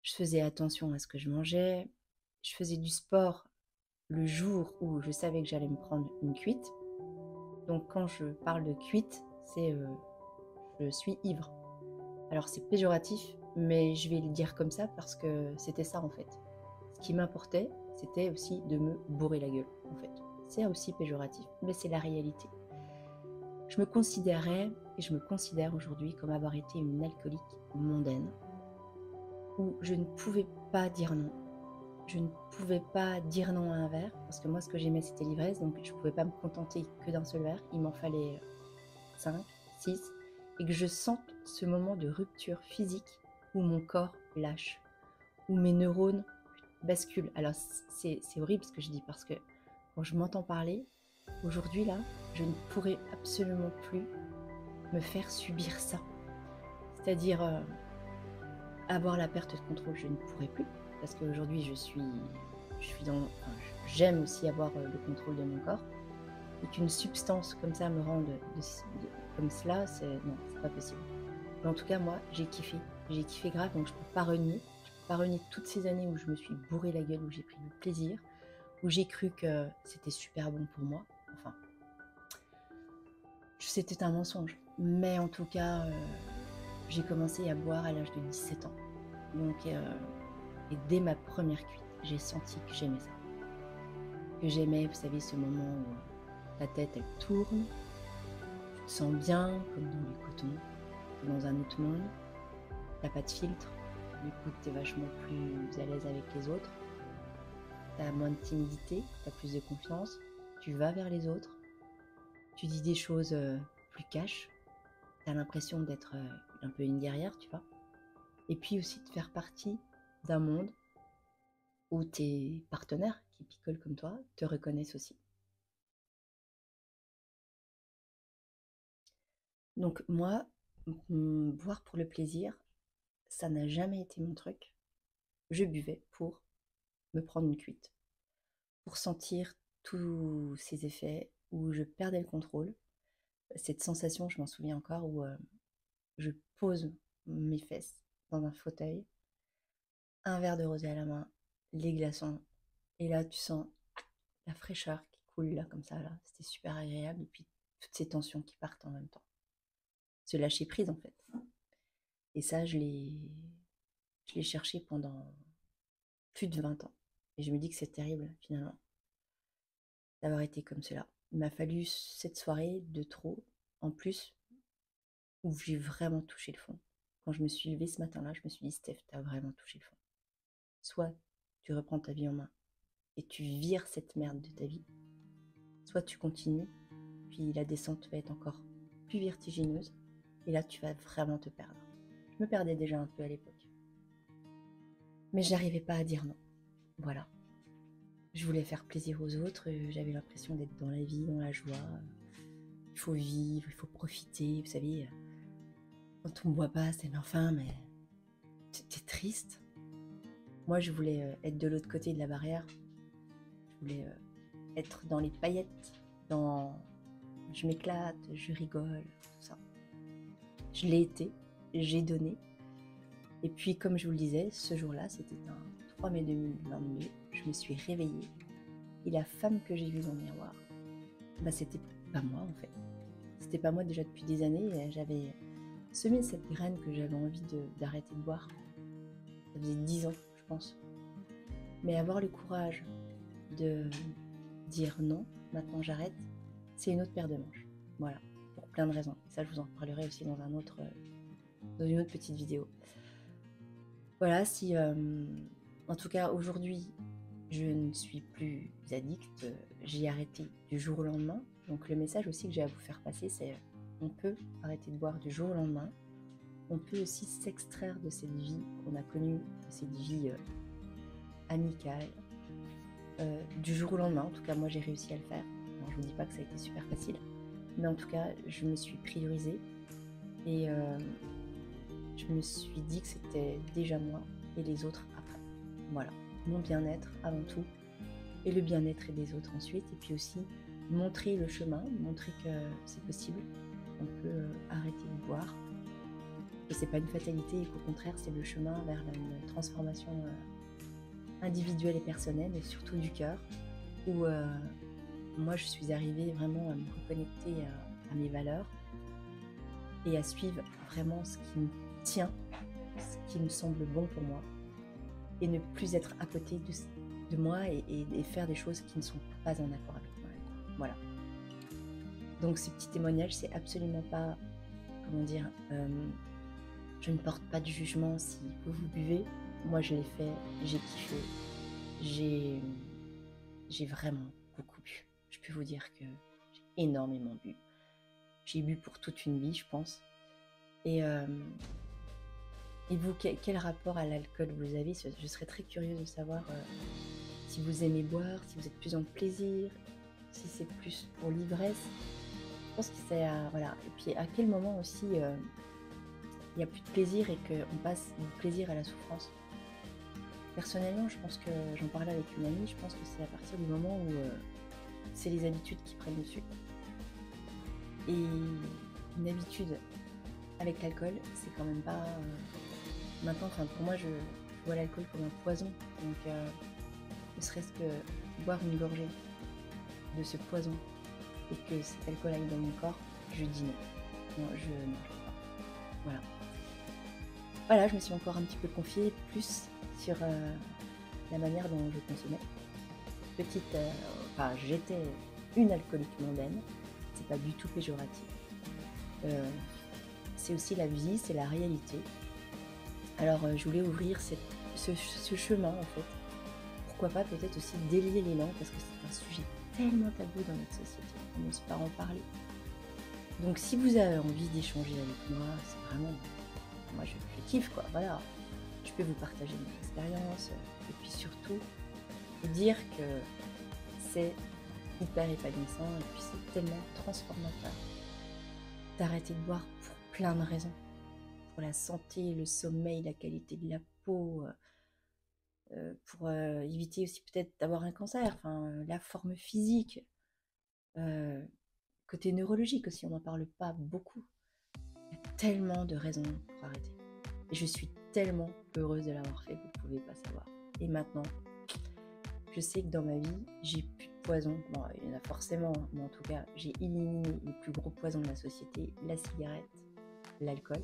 Je faisais attention à ce que je mangeais. Je faisais du sport le jour où je savais que j'allais me prendre une cuite. Donc quand je parle de cuite, c'est je suis ivre. Alors c'est péjoratif, mais je vais le dire comme ça parce que c'était ça en fait. Ce qui m'importait, c'était aussi de me bourrer la gueule en fait. C'est aussi péjoratif, mais c'est la réalité. Je me considérais et je me considère aujourd'hui comme avoir été une alcoolique mondaine où je ne pouvais pas dire non. Je ne pouvais pas dire non à un verre parce que moi ce que j'aimais c'était l'ivresse, donc je ne pouvais pas me contenter que d'un seul verre. Il m'en fallait 5, 6 et que je sente ce moment de rupture physique où mon corps lâche, où mes neurones basculent. Alors c'est horrible ce que je dis parce que quand je m'entends parler, aujourd'hui là, je ne pourrais absolument plus me faire subir ça. C'est-à-dire avoir la perte de contrôle, je ne pourrais plus parce qu'aujourd'hui je suis dans, enfin, j'aime aussi avoir le contrôle de mon corps et qu'une substance comme ça me rende comme cela, non, c'est pas possible. Mais en tout cas, moi, j'ai kiffé grave, donc je peux pas renier. Je peux pas renier toutes ces années où je me suis bourré la gueule, où j'ai pris du plaisir, où j'ai cru que c'était super bon pour moi. Enfin, c'était un mensonge. Mais en tout cas, j'ai commencé à boire à l'âge de 17 ans. Donc, et dès ma première cuite, j'ai senti que j'aimais ça. Que j'aimais, vous savez, ce moment où ta tête, elle tourne, tu te sens bien, comme dans du coton, t'es dans un autre monde, t'as pas de filtre, du coup t'es vachement plus à l'aise avec les autres, t'as moins de timidité, t'as plus de confiance, tu vas vers les autres, tu dis des choses plus cash, t'as l'impression d'être un peu une guerrière, tu vois, et puis aussi de faire partie d'un monde où tes partenaires qui picolent comme toi te reconnaissent aussi. Donc moi, boire pour le plaisir, ça n'a jamais été mon truc. Je buvais pour me prendre une cuite, pour sentir tous ces effets où je perdais le contrôle. Cette sensation, je m'en souviens encore, où je pose mes fesses dans un fauteuil, un verre de rosé à la main, les glaçons, et là tu sens la fraîcheur qui coule là comme ça, là, c'était super agréable, et puis toutes ces tensions qui partent en même temps. Se lâcher prise en fait. Et ça, je l'ai cherché pendant plus de 20 ans. Et je me dis que c'est terrible finalement d'avoir été comme cela. Il m'a fallu cette soirée de trop, en plus, où j'ai vraiment touché le fond. Quand je me suis levée ce matin-là, je me suis dit, Steph, t'as vraiment touché le fond. Soit tu reprends ta vie en main et tu vires cette merde de ta vie, soit tu continues, puis la descente va être encore plus vertigineuse, et là tu vas vraiment te perdre. Je me perdais déjà un peu à l'époque, mais j'arrivais pas à dire non. Voilà. Je voulais faire plaisir aux autres, j'avais l'impression d'être dans la vie, dans la joie. Il faut vivre, il faut profiter, vous savez. Quand on ne boit pas, c'est enfin, mais t'es triste. Moi, je voulais être de l'autre côté de la barrière. Je voulais être dans les paillettes, dans je m'éclate, je rigole, tout ça. Je l'ai été, j'ai donné. Et puis, comme je vous le disais, ce jour-là, c'était un 3 mai 2022, je me suis réveillée. Et la femme que j'ai vue dans le miroir, bah, c'était pas moi en fait. C'était pas moi déjà depuis des années. Et j'avais semé cette graine que j'avais envie d'arrêter de boire. Ça faisait 10 ans, je pense. Mais avoir le courage de dire non, maintenant j'arrête, c'est une autre paire de manches. Voilà, pour plein de raisons. Ça, je vous en parlerai aussi dans dans une autre petite vidéo. Voilà, si en tout cas aujourd'hui je ne suis plus addict, j'ai arrêté du jour au lendemain. Donc le message aussi que j'ai à vous faire passer, c'est on peut arrêter de boire du jour au lendemain. On peut aussi s'extraire de cette vie qu'on a connue, de cette vie amicale, du jour au lendemain. En tout cas, moi j'ai réussi à le faire. Alors, je ne vous dis pas que ça a été super facile, mais en tout cas, je me suis priorisée et je me suis dit que c'était déjà moi et les autres après. Voilà, mon bien-être avant tout et le bien-être des autres ensuite. Et puis aussi montrer le chemin, montrer que c'est possible, on peut arrêter de boire que c'est pas une fatalité et qu'au contraire, c'est le chemin vers une transformation individuelle et personnelle, et surtout du cœur, où moi, je suis arrivée vraiment à me reconnecter à mes valeurs et à suivre vraiment ce qui me tient, ce qui me semble bon pour moi, et ne plus être à côté de moi et faire des choses qui ne sont pas en accord avec moi. Voilà. Donc ce petit témoignage, c'est absolument pas, comment dire, je ne porte pas de jugement si vous buvez. Moi, je l'ai fait, j'ai kiffé, j'ai vraiment beaucoup bu. Je peux vous dire que j'ai énormément bu. J'ai bu pour toute une vie, je pense. Et vous, quel rapport à l'alcool vous avez? Je serais très curieuse de savoir si vous aimez boire, si vous êtes plus en plaisir, si c'est plus pour l'ivresse. Je pense que c'est voilà. Et puis à quel moment aussi il n'y a plus de plaisir et qu'on passe du plaisir à la souffrance. Personnellement, je pense que, j'en parlais avec une amie, je pense que c'est à partir du moment où c'est les habitudes qui prennent dessus. Et une habitude avec l'alcool, c'est quand même pas... Maintenant, pour moi, je vois l'alcool comme un poison. Donc, ne serait-ce que boire une gorgée de ce poison et que cet alcool aille dans mon corps, je dis non. Non, je ne peux pas. Voilà. Voilà, je me suis encore un petit peu confiée plus sur la manière dont je consommais. J'étais une alcoolique mondaine, c'est pas du tout péjoratif. C'est aussi la vie, c'est la réalité. Alors je voulais ouvrir ce chemin en fait. Pourquoi pas peut-être aussi délier les langues, parce que c'est un sujet tellement tabou dans notre société, on n'ose pas en parler. Donc si vous avez envie d'échanger avec moi, c'est vraiment... Moi je kiffe quoi, voilà. Je peux vous partager mon expérience et puis surtout vous dire que c'est hyper épanouissant et puis c'est tellement transformateur d'arrêter de boire pour plein de raisons. Pour la santé, le sommeil, la qualité de la peau, pour éviter aussi peut-être d'avoir un cancer, la forme physique, côté neurologique aussi, on n'en parle pas beaucoup. Il y a tellement de raisons pour arrêter. Et je suis tellement heureuse de l'avoir fait, vous ne pouvez pas savoir. Et maintenant, je sais que dans ma vie, j'ai plus de poison. Bon, il y en a forcément, mais en tout cas, j'ai éliminé les plus gros poisons de la société, la cigarette, l'alcool.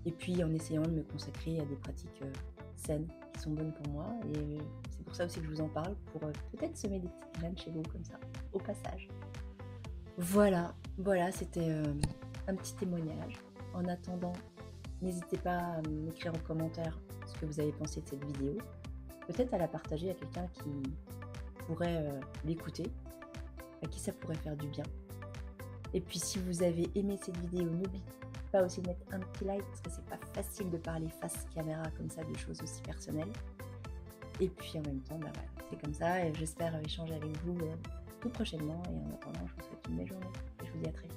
Et puis en essayant de me consacrer à des pratiques saines, qui sont bonnes pour moi. Et c'est pour ça aussi que je vous en parle, pour peut-être semer des petites graines chez vous, comme ça, au passage. Voilà, c'était un petit témoignage. En attendant, n'hésitez pas à m'écrire en commentaire ce que vous avez pensé de cette vidéo. Peut-être à la partager à quelqu'un qui pourrait l'écouter, à qui ça pourrait faire du bien. Et puis si vous avez aimé cette vidéo, n'oubliez pas aussi de mettre un petit like, parce que c'est pas facile de parler face caméra comme ça de choses aussi personnelles. Et puis en même temps, voilà, c'est comme ça, et j'espère échanger avec vous tout prochainement. Et en attendant, je vous souhaite une belle journée et je vous dis à très vite.